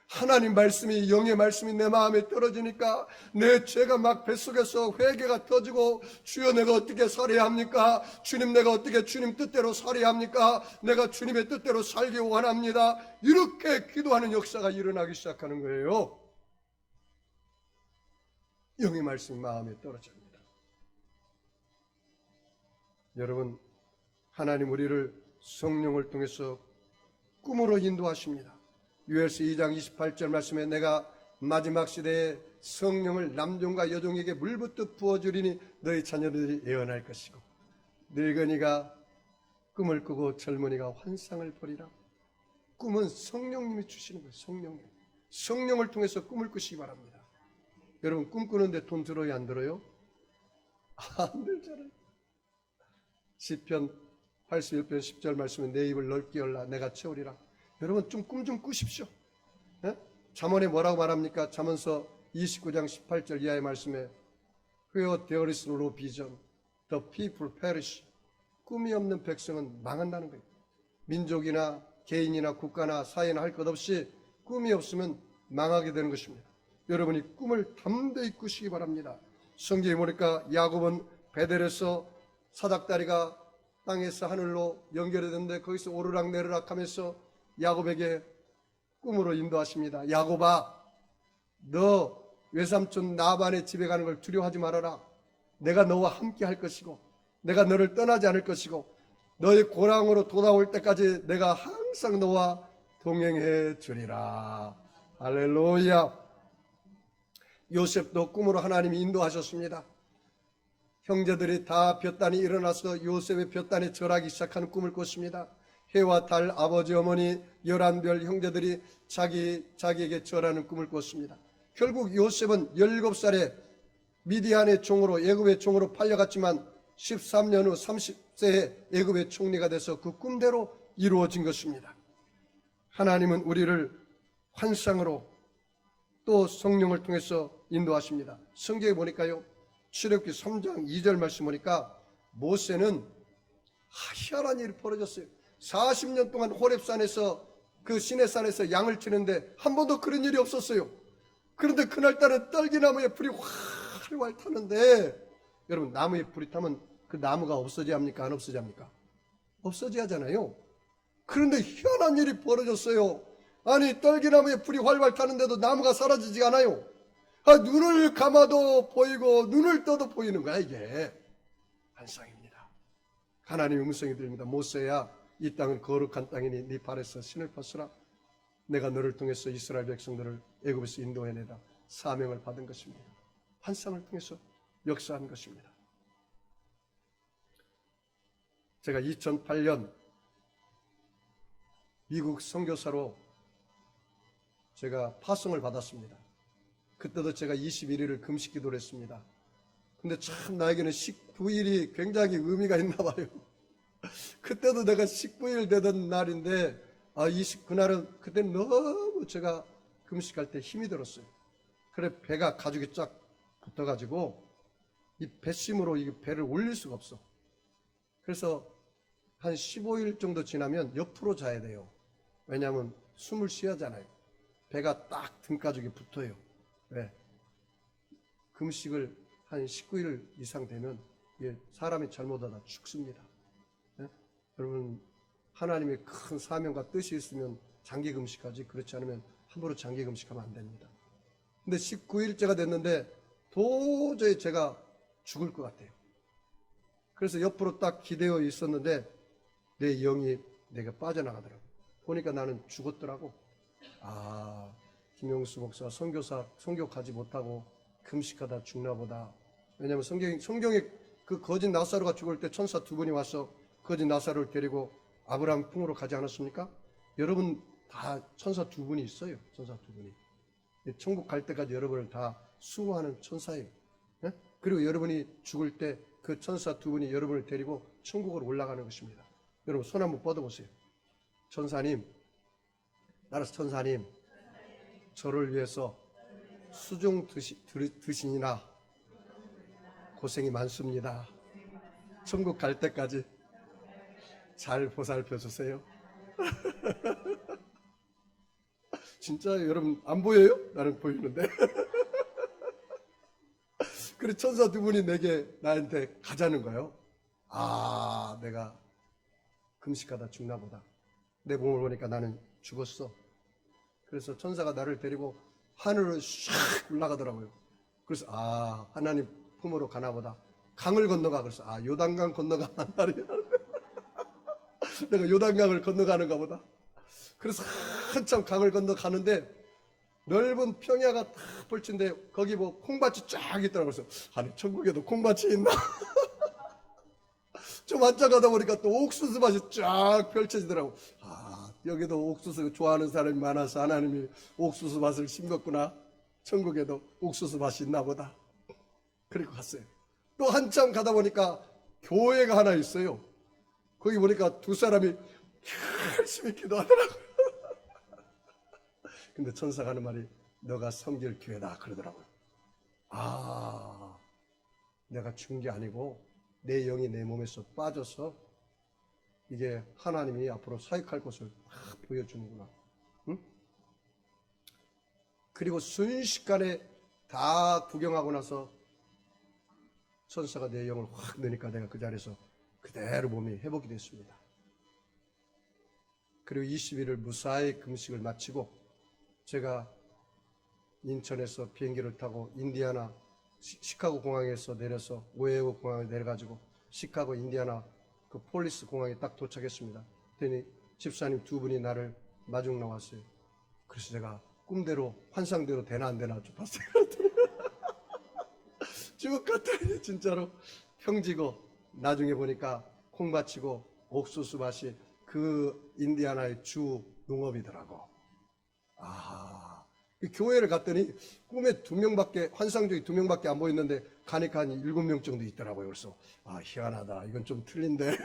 S1: 하나님 말씀이 영의 말씀이 내 마음에 떨어지니까 내 죄가 막 뱃속에서 회개가 터지고 주여 내가 어떻게 살아야 합니까? 주님 내가 어떻게 주님 뜻대로 살아야 합니까? 내가 주님의 뜻대로 살기 원합니다. 이렇게 기도하는 역사가 일어나기 시작하는 거예요. 영의 말씀이 마음에 떨어집니다. 여러분 하나님 우리를 성령을 통해서 꿈으로 인도하십니다. 요엘서 2장 28절 말씀에 내가 마지막 시대에 성령을 남종과 여종에게 물붓듯 부어주리니 너희 자녀들이 예언할 것이고 늙은이가 꿈을 꾸고 젊은이가 환상을 보리라. 꿈은 성령님이 주시는 거예요. 성령님. 성령을 통해서 꿈을 꾸시기 바랍니다. 여러분 꿈꾸는데 돈 들어요 안 들어요? 안 들잖아요. 시편 81편 10절 말씀에 내 입을 넓게 열라 내가 채우리라. 여러분 좀 꿈 좀 꾸십시오. 예? 잠언에 뭐라고 말합니까? 잠언서 29장 18절 이하의 말씀에 Where there is no vision, the people perish. 꿈이 없는 백성은 망한다는 거예요. 민족이나 개인이나 국가나 사회나 할 것 없이 꿈이 없으면 망하게 되는 것입니다. 여러분이 꿈을 담대히 꾸시기 바랍니다. 성경에 보니까 야곱은 베델에서 사닥다리가 땅에서 하늘로 연결이 됐는데 거기서 오르락내리락 하면서 야곱에게 꿈으로 인도하십니다. 야곱아, 너 외삼촌 라반의 집에 가는 걸 두려워하지 말아라. 내가 너와 함께 할 것이고 내가 너를 떠나지 않을 것이고 너의 고랑으로 돌아올 때까지 내가 항상 너와 동행해 주리라. 할렐루야. 요셉도 꿈으로 하나님이 인도하셨습니다. 형제들이 다 볕단이 일어나서 요셉의 볕단에 절하기 시작하는 꿈을 꿨습니다. 해와 달, 아버지, 어머니, 11별 형제들이 자기에게 절하는 꿈을 꿨습니다. 결국 요셉은 17살에 미디안의 종으로, 애굽의 종으로 팔려갔지만 13년 후 30세에 애굽의 총리가 돼서 그 꿈대로 이루어진 것입니다. 하나님은 우리를 환상으로 또 성령을 통해서 인도하십니다. 성경에 보니까요, 출애굽기 3장 2절 말씀 보니까 모세는 희한한 일이 벌어졌어요. 40년 동안 호렙산에서 그 시내산에서 양을 치는데 한 번도 그런 일이 없었어요. 그런데 그날따라 떨기나무에 불이 활활 타는데, 여러분, 나무에 불이 타면 그 나무가 없어져야 합니까? 안 없어져야 합니까? 없어져야 하잖아요. 그런데 희한한 일이 벌어졌어요. 아니, 떨기나무에 불이 활활 타는데도 나무가 사라지지 않아요. 눈을 감아도 보이고 눈을 떠도 보이는 거야. 이게 환상입니다. 하나님의 음성이 들립니다. 모세야, 이 땅은 거룩한 땅이니 네 발에서 신을 벗으라. 내가 너를 통해서 이스라엘 백성들을 애굽에서 인도해내다 사명을 받은 것입니다. 환상을 통해서 역사한 것입니다. 제가 2008년 미국 선교사로 제가 파송을 받았습니다. 그때도 제가 21일을 금식 기도를 했습니다. 근데 참 나에게는 19일이 굉장히 의미가 있나 봐요. 그때도 내가 19일 되던 날인데 그날은 그때는 너무 제가 금식할 때 힘이 들었어요. 그래 배가 가죽이 쫙 붙어가지고 이 배심으로 이 배를 올릴 수가 없어. 그래서 한 15일 정도 지나면 옆으로 자야 돼요. 왜냐하면 숨을 쉬어야잖아요. 배가 딱 등가죽에 붙어요. 왜? 금식을 한 19일 이상 되면 사람이 잘못하다 죽습니다. 네? 여러분, 하나님의 큰 사명과 뜻이 있으면 장기 금식하지, 그렇지 않으면 함부로 장기 금식하면 안 됩니다. 근데 19일째가 됐는데 도저히 제가 죽을 것 같아요. 그래서 옆으로 딱 기대어 있었는데 내 영이 내가 빠져나가더라고요. 보니까 나는 죽었더라고. 김용수 목사 선교 가지 못하고 금식하다 죽나 보다. 왜냐하면 성경에 그 거짓 나사로가 죽을 때 천사 두 분이 와서 거짓 나사로를 데리고 아브라함 품으로 가지 않았습니까? 여러분 다 천사 두 분이 있어요. 천사 두 분이. 천국 갈 때까지 여러분을 다 수호하는 천사예요. 네? 그리고 여러분이 죽을 때 그 천사 두 분이 여러분을 데리고 천국으로 올라가는 것입니다. 여러분 손 한번 뻗어보세요. 천사님, 나라서 천사님, 저를 위해서 수종 드시니나 고생이 많습니다. 천국 갈 때까지 잘 보살펴 주세요. 진짜 여러분 안 보여요? 나는 보이는데. 그래 천사 두 분이 나한테 가자는 거예요. 내가 금식하다 죽나 보다. 내 몸을 보니까 나는 죽었어. 그래서 천사가 나를 데리고 하늘을 샥 올라가더라고요. 그래서 하나님 품으로 가나 보다. 강을 건너가. 그래서 요단강 건너가는 날이야. 내가 요단강을 건너가는가 보다. 그래서 한참 강을 건너가는데 넓은 평야가 딱 펼친데 거기 뭐 콩밭이 쫙 있더라고요. 그래서 아니 천국에도 콩밭이 있나? 좀 앉아가다 보니까 또 옥수수 밭이 쫙 펼쳐지더라고. 여기도 옥수수 좋아하는 사람이 많아서 하나님이 옥수수 밭을 심겼구나. 천국에도 옥수수 밭이 있나 보다. 그리고 갔어요. 또 한참 가다 보니까 교회가 하나 있어요. 거기 보니까 두 사람이 열심히 기도하더라고요. 근데 천사가 하는 말이 너가 섬길 교회다 그러더라고요. 내가 죽은 게 아니고 내 영이 내 몸에서 빠져서 이게 하나님이 앞으로 사역할 것을 다 보여주는구나. 응? 그리고 순식간에 다 구경하고 나서 천사가 내 영을 확 넣으니까 내가 그 자리에서 그대로 몸이 회복이 됐습니다. 그리고 20일을 무사히 금식을 마치고 제가 인천에서 비행기를 타고 인디애나 시카고 공항에서 내려서 오헤오 공항에 내려가지고 시카고 인디애나 그 폴리스 공항에 딱 도착했습니다. 그랬더니 집사님 두 분이 나를 마중 나왔어요. 그래서 제가 꿈대로 환상대로 되나 안 되나 좀 봤어요. 쭉 갔더니 진짜로 평지고 나중에 보니까 콩밭이고 옥수수 밭이 그 인디애나의 주 농업이더라고. 아, 교회를 갔더니 꿈에 두 명밖에, 환상적이 두 명밖에 안 보였는데 가니까 한 7명 정도 있더라고요. 그래서 아, 희한하다. 이건 좀 틀린데.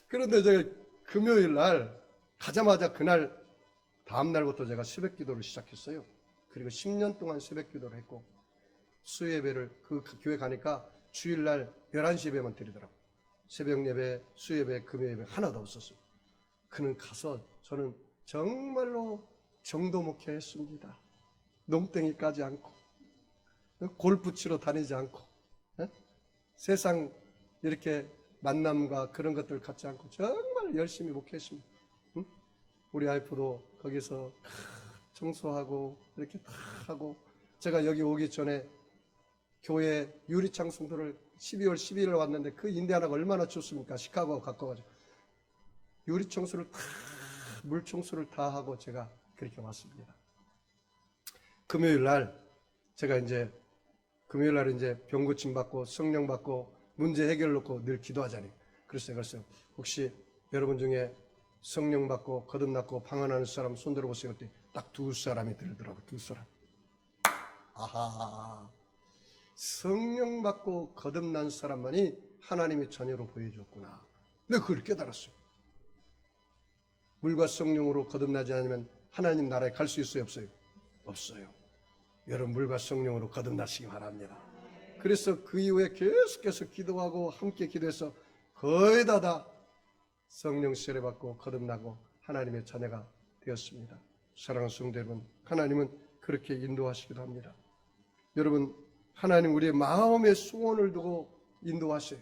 S1: 그런데 제가 금요일 날 가자마자 그날 다음 날부터 제가 새벽 기도를 시작했어요. 그리고 10년 동안 새벽 기도를 했고 수예배를 그 교회 가니까 주일날 11시 예배만 드리더라고요. 새벽 예배, 수예배, 금요 예배 하나도 없었어요. 그는 가서 저는 정말로 정도 목회했습니다. 농땡이 까지 않고 골프 치러 다니지 않고 세상 이렇게 만남과 그런 것들 갖지 않고 정말 열심히 목회했습니다. 우리 와이프도 거기서 청소하고 이렇게 다 하고 제가 여기 오기 전에 교회 유리창 성도를 12월 12일에 왔는데 그 인디애나가 얼마나 춥습니까? 시카고가 가까워가지고 유리 청소를 다 물 청소를 다 하고 제가 그렇게 왔습니다. 금요일 날 제가 이제 금요일 날 이제 병 고침 받고 성령 받고 문제 해결 놓고 늘 기도하잖아요. 그래서 혹시 여러분 중에 성령 받고 거듭났고 방언하는 사람 손 들어보세요. 딱 두 사람이 들더라고요. 두 사람. 아하. 성령 받고 거듭난 사람만이 하나님의 자녀로 보여줬구나. 내가 그걸 깨달았어요. 물과 성령으로 거듭나지 않으면 하나님 나라에 갈 수 있어요? 없어요? 없어요. 여러분 물과 성령으로 거듭나시기 바랍니다. 그래서 그 이후에 계속해서 기도하고 함께 기도해서 거의 다 성령 세례받고 거듭나고 하나님의 자녀가 되었습니다. 사랑하는 성도 여러분, 하나님은 그렇게 인도하시기도 합니다. 여러분, 하나님 우리의 마음의 소원을 두고 인도하세요.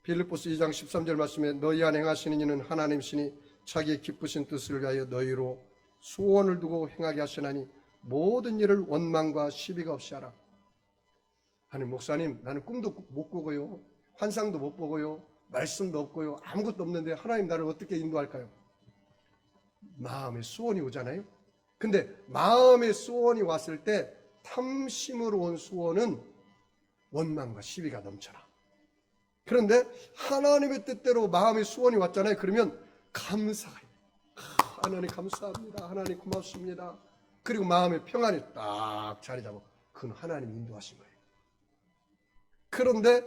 S1: 빌립보서 2장 13절 말씀에 너희 안에 행하시는 이는 하나님이시니 자기의 기쁘신 뜻을 위하여 너희로 소원을 두고 행하게 하시나니 모든 일을 원망과 시비가 없이 하라. 아니 목사님 나는 꿈도 못 꾸고요. 환상도 못 보고요. 말씀도 없고요. 아무것도 없는데 하나님 나를 어떻게 인도할까요? 마음의 소원이 오잖아요. 근데 마음의 소원이 왔을 때 탐심으로 온 소원은 원망과 시비가 넘쳐라. 그런데 하나님의 뜻대로 마음의 소원이 왔잖아요. 그러면 감사해요. 하나님 감사합니다. 하나님 고맙습니다. 그리고 마음의 평안이 딱 자리 잡고 그건 하나님이 인도하신 거예요. 그런데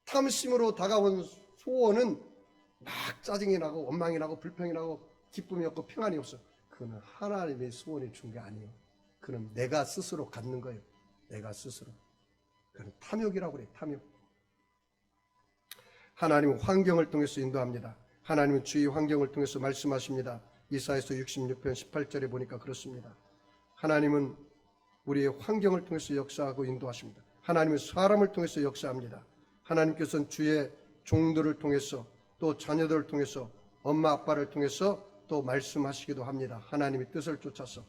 S1: 탐심으로 다가온 소원은 막 짜증이 나고 원망이 나고 불평이 나고 기쁨이 없고 평안이 없어. 그거는 하나님의 소원이 준 게 아니에요. 그건 내가 스스로 갖는 거예요. 내가 스스로. 그건 탐욕이라고 그래요. 탐욕. 하나님은 환경을 통해서 인도합니다. 하나님은 주의 환경을 통해서 말씀하십니다. 이사야서 66편 18절에 보니까 그렇습니다. 하나님은 우리의 환경을 통해서 역사하고 인도하십니다. 하나님은 사람을 통해서 역사합니다. 하나님께서는 주의 종들을 통해서 또 자녀들을 통해서 엄마 아빠를 통해서 또 말씀하시기도 합니다. 하나님의 뜻을 쫓아서.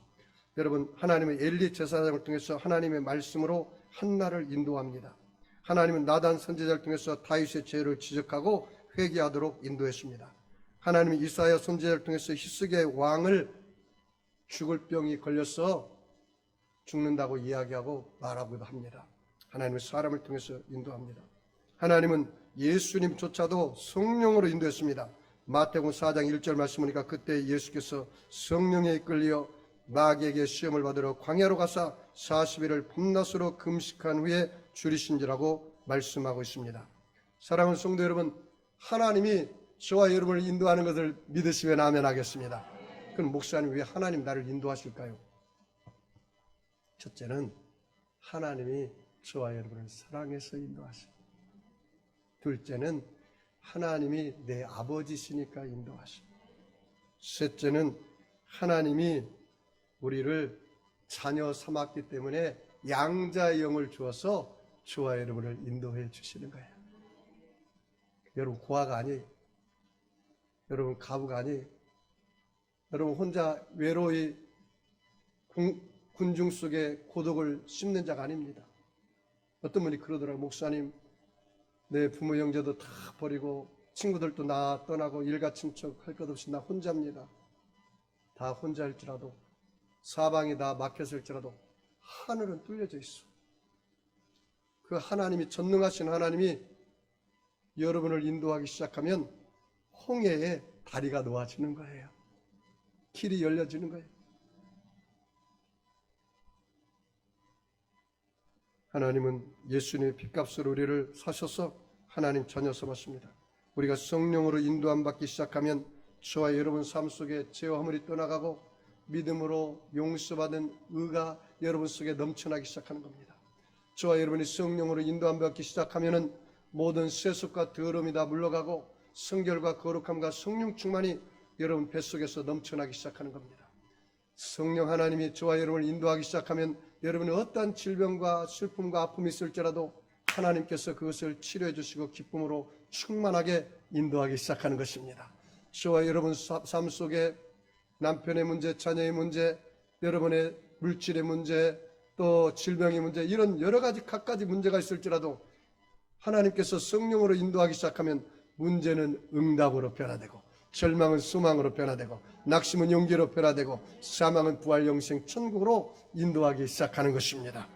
S1: 여러분 하나님의 엘리 제사장을 통해서 하나님의 말씀으로 한나를 인도합니다. 하나님은 나단 선지자를 통해서 다윗의 죄를 지적하고 회개하도록 인도했습니다. 하나님은 이사야 선지자를 통해서 히스기야의 왕을 죽을 병이 걸려서 죽는다고 이야기하고 말하기도 합니다. 하나님은 사람을 통해서 인도합니다. 하나님은 예수님조차도 성령으로 인도했습니다. 마태복음 4장 1절 말씀 보니까 그때 예수께서 성령에 이끌려 마귀에게 시험을 받으러 광야로 가사 40일을 밤낮으로 금식한 후에 줄이신지라고 말씀하고 있습니다. 사랑하는 성도 여러분, 하나님이 저와 여러분을 인도하는 것을 믿으시면 아멘 하겠습니다. 그럼 목사님 왜 하나님 나를 인도하실까요? 첫째는 하나님이 저와 여러분을 사랑해서 인도하십니다. 둘째는 하나님이 내 아버지시니까 인도하십니다. 셋째는 하나님이 우리를 자녀 삼았기 때문에 양자의 영을 주어서 저와 여러분을 인도해 주시는 거예요. 여러분 고아가 아니에요. 여러분 가부가 아니에요. 여러분 혼자 외로이 군중 속에 고독을 씹는 자가 아닙니다. 어떤 분이 그러더라고요. 목사님, 내 부모 형제도 다 버리고 친구들도 나 떠나고 일가 친척 할 것 없이 나 혼자입니다. 다 혼자일지라도 사방이 다 막혔을지라도 하늘은 뚫려져 있어. 그 하나님이 전능하신 하나님이 여러분을 인도하기 시작하면 홍해에 다리가 놓아지는 거예요. 길이 열려지는 거예요. 하나님은 예수님의 핏값으로 우리를 사셔서 하나님 자녀 삼았습니다. 우리가 성령으로 인도함 받기 시작하면 저와 여러분 삶 속에 죄와 허물이 떠나가고 믿음으로 용서받은 의가 여러분 속에 넘쳐나기 시작하는 겁니다. 저와 여러분이 성령으로 인도함 받기 시작하면 모든 세속과 더러움이 다 물러가고 성결과 거룩함과 성령 충만이 여러분 뱃속에서 넘쳐나기 시작하는 겁니다. 성령 하나님이 저와 여러분을 인도하기 시작하면 여러분의 어떠한 질병과 슬픔과 아픔이 있을지라도 하나님께서 그것을 치료해 주시고 기쁨으로 충만하게 인도하기 시작하는 것입니다. 저와 여러분 삶 속에 남편의 문제, 자녀의 문제, 여러분의 물질의 문제, 또 질병의 문제, 이런 여러 가지 갖가지 문제가 있을지라도 하나님께서 성령으로 인도하기 시작하면 문제는 응답으로 변화되고 절망은 소망으로 변화되고 낙심은 용기로 변화되고 사망은 부활 영생 천국으로 인도하기 시작하는 것입니다.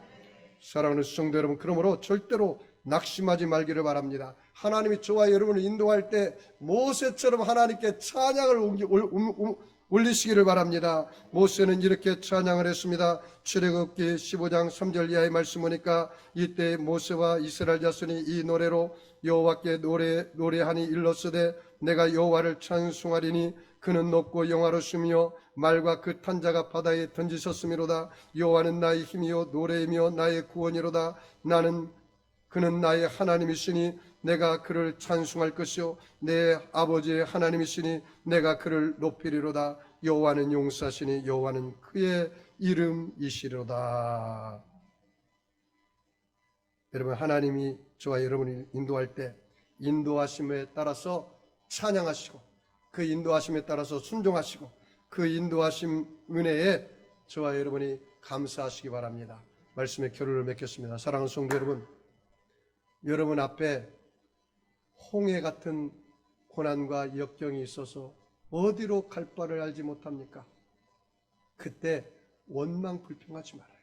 S1: 사랑하는 성도 여러분, 그러므로 절대로 낙심하지 말기를 바랍니다. 하나님이 저와 여러분을 인도할 때 모세처럼 하나님께 찬양을 올리시기를 바랍니다. 모세는 이렇게 찬양을 했습니다. 출애굽기 15장 3절 이하의 말씀 보니까 이때 모세와 이스라엘 자손이 이 노래로 여호와께 노래하니 일렀으되 내가 여호와를 찬송하리니 그는 높고 영화로우시며 말과 그 탄자가 바다에 던지셨음이로다. 여호와는 나의 힘이요 노래이며 나의 구원이로다. 그는 나의 하나님이시니 내가 그를 찬송할 것이요 내 아버지의 하나님이시니 내가 그를 높이리로다. 여호와는 용사시니 여호와는 그의 이름이시로다. 여러분, 하나님이 저와 여러분이 인도할 때 인도하심에 따라서 찬양하시고 그 인도하심에 따라서 순종하시고 그 인도하심 은혜에 저와 여러분이 감사하시기 바랍니다. 말씀의 결론을 맺겠습니다. 사랑하는 성도 여러분, 여러분 앞에 홍해 같은 고난과 역경이 있어서 어디로 갈 바를 알지 못합니까? 그때 원망 불평하지 말아요.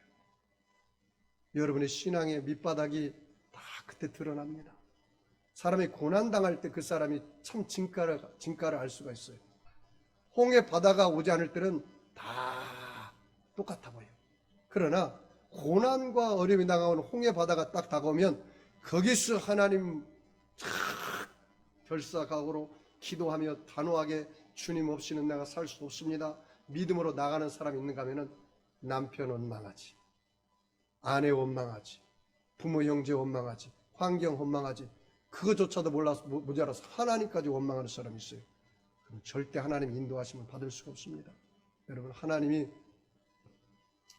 S1: 여러분의 신앙의 밑바닥이 다 그때 드러납니다. 사람이 고난당할 때 그 사람이 참 진가를 알 수가 있어요. 홍해 바다가 오지 않을 때는 다 똑같아 보여요. 그러나 고난과 어려움이 당하는 홍해 바다가 딱 다가오면 거기서 하나님 결사각오로 기도하며 단호하게 주님 없이는 내가 살 수 없습니다. 믿음으로 나가는 사람이 있는가 하면 남편 원망하지, 아내 원망하지, 부모 형제 원망하지, 환경 원망하지, 그거조차도 모자라서 하나님까지 원망하는 사람이 있어요. 그럼 절대 하나님 인도하시면 받을 수가 없습니다. 여러분, 하나님이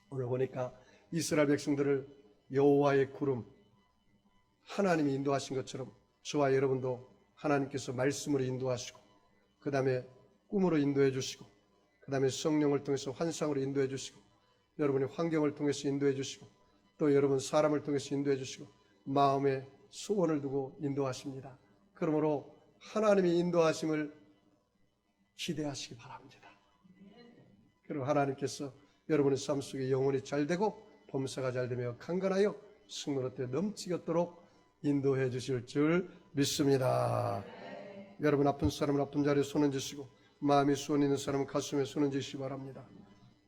S1: 오늘 보니까 이스라엘 백성들을 여호와의 구름, 하나님이 인도하신 것처럼 저와 여러분도 하나님께서 말씀으로 인도하시고 그 다음에 꿈으로 인도해 주시고 그 다음에 성령을 통해서 환상으로 인도해 주시고 여러분의 환경을 통해서 인도해 주시고 또 여러분 사람을 통해서 인도해 주시고 마음에 소원을 두고 인도하십니다. 그러므로 하나님의 인도하심을 기대하시기 바랍니다. 그리고 하나님께서 여러분의 삶 속에 영혼이 잘 되고 범사가 잘 되며 강건하여 승리로 때 넘치겠도록 인도해 주실 줄 믿습니다. 여러분 아픈 사람은 아픈 자리에 손 얹으시고 마음이 수원 있는 사람은 가슴에 손 얹으시기 바랍니다.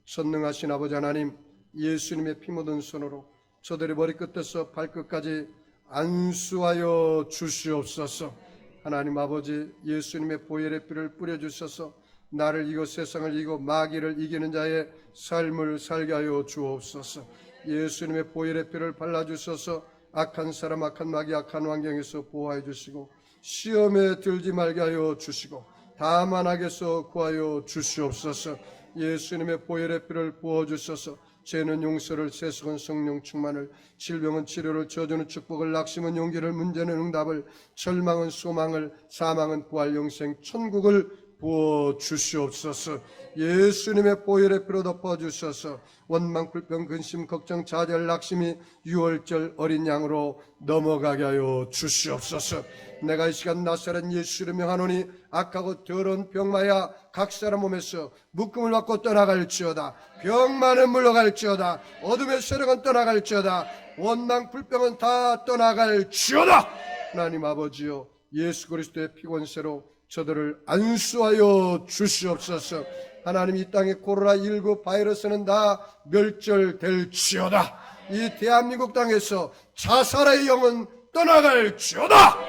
S1: 전능하신 아버지 하나님, 예수님의 피 묻은 손으로 저들의 머리끝에서 발끝까지 안수하여 주시옵소서. 하나님 아버지, 예수님의 보혈의 피를 뿌려주셔서 나를 이기고 세상을 이기고 마귀를 이기는 자의 삶을 살게 하여 주옵소서. 예수님의 보혈의 피를 발라주셔서 악한 사람, 악한 마귀, 악한 환경에서 보호해 주시고 시험에 들지 말게 하여 주시고 다만 악에서 구하여 주시옵소서. 예수님의 보혈의 피를 부어주셔서 죄는 용서를, 세속은 성령 충만을, 질병은 치료를, 저주는 축복을, 낙심은 용기를, 문제는 응답을, 절망은 소망을, 사망은 부활 영생, 천국을 부어주시옵소서. 예수님의 보혈의 피로 덮어주셔서 원망, 불평, 근심, 걱정, 좌절, 낙심이 유월절 어린 양으로 넘어가게 하여 주시옵소서. 내가 이 시간 나사렛 예수를 명하노니 악하고 더러운 병마야 각 사람 몸에서 묶음을 받고 떠나갈지어다. 병마는 물러갈지어다. 어둠의 세력은 떠나갈지어다. 원망, 불평은 다 떠나갈지어다. 하나님 아버지여, 예수 그리스도의 피권세로 저들을 안수하여 주시옵소서. 하나님, 이 땅의 코로나19 바이러스는 다 멸절될지어다. 이 대한민국 땅에서 자살의 영은 떠나갈지어다.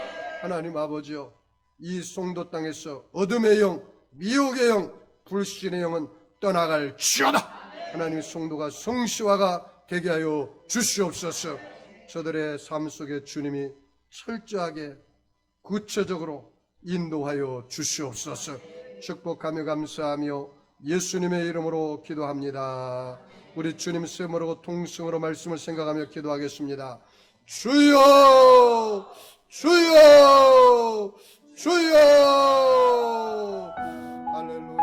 S1: 하나님 아버지여, 이 송도 땅에서 어둠의 영, 미혹의 영, 불신의 영은 떠나갈지어다. 하나님, 송도가 성시화가 되게 하여 주시옵소서. 저들의 삶 속에 주님이 철저하게 구체적으로 인도하여 주시옵소서. 축복하며 감사하며 예수님의 이름으로 기도합니다. 우리 주님 셈으로 통성으로 말씀을 생각하며 기도하겠습니다. 주여, 주여, 주여. 할렐루야.